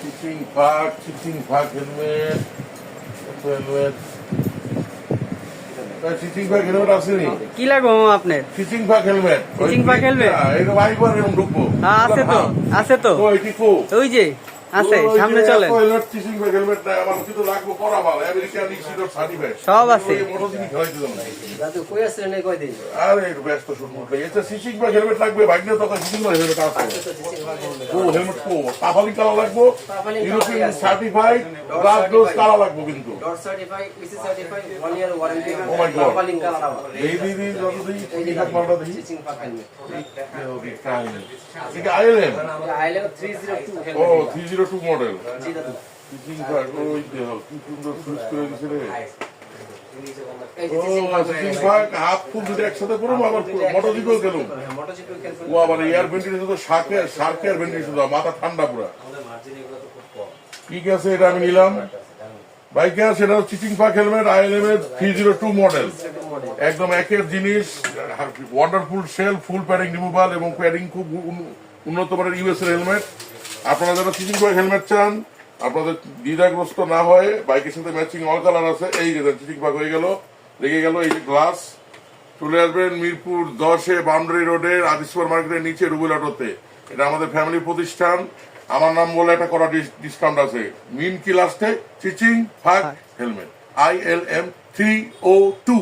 চিচিং ফাক helmet, helmet, চিচিং ফাক helmet আসেনি। কি লাগবে মামা আপনার? চিচিং ফাক হেলমেট, চিচিং ফাক হেলমেট এটা বাইবার এরকম ঢুকবো। হ্যাঁ আছে তো, আছে তো, তো এটি কো ওই যে আছে, সামনে চলেন। হেলমেট, চিচিং ফাক হেলমেট নাই আমার কিন্তু লাগবো করা ভালো আমেরিকান ইনস্টিটিউট সার্টিফিকেট সব আছে। মোটরসাইকেল খেলাইতে দেবো না। দাদু কই আসলেন এই কয়দিন? আরে একটু ব্যস্ত শুরু এটা চিচিং ফাক হেলমেট লাগবে ভাগ্নে তো চিচিং ফাক হেলমেট আছে। তো চিচিং ফাক হেলমেট। ও হেলমেট কো তাফালি কালা লাগবো, তাফালি কালা ইউরোপিয়ান আছে। সার্টিফাইড, গ্লাস ডোজ কালা লাগবো কিন্তু। Dot certified, EC certified, 1 year warranty. Oh my God. তাফালিং কালার আবার। এই দিদি যত দিই এই যে চিচিং ফাক মালটা দিই। চিচিং ফাক হেলমেট। এটা আইএলএম। আইলে 302 ও হেলমেট। 302 মডেল। জি দাদু। চিচিং ফাক ওই দেহ কি সুন্দর সুইচ করে দিছে রে। এই যে ও চিচিং ফাক চিচিং ফাক হাফ ফুল দুটো একসাথে পড়বো আবার মোটরসাইকেল গেল। মোটরসাইকেল খেলতে। ও আবার এয়ার ভেন্টিলেশন তো শার্কের ভেন্টিলেশন মাথা ঠান্ডা পুরা। ঠিক আছে এটা আমি নিলাম। বাইকে সেটা চিচিং ফাক হেলমেট আইএলএম এর 302 মডেল, একদম একের জিনিস, ওয়াটারফুল শেল, ফুল প্যাডিং রিমুভাল এবং প্যাডিং খুব উন্নত মানের ইউএস এর হেলমেট। আপনারা যারা চিচিং ফাক হেলমেট চান, আপনাদের দ্বিধাগ্রস্ত না হয়, বাইকের সাথে ম্যাচিং অল কালার আছে। এই যে চিচিং ফাক হয়ে গেল, লেগে গেল। এই যে গ্লাস, চলে আসবেন মিরপুর 10-এ বাউন্ডারি রোডের আদি সুপার মার্কেটের নিচে রুবেল অটোতে। এটা আমাদের ফ্যামিলি প্রতিষ্ঠান। আমার নাম বলে একটা করা ডিসকাউন্ট আছে। মিন কি লাস্টে চিচিং ফাক হেলমেট ILM 302।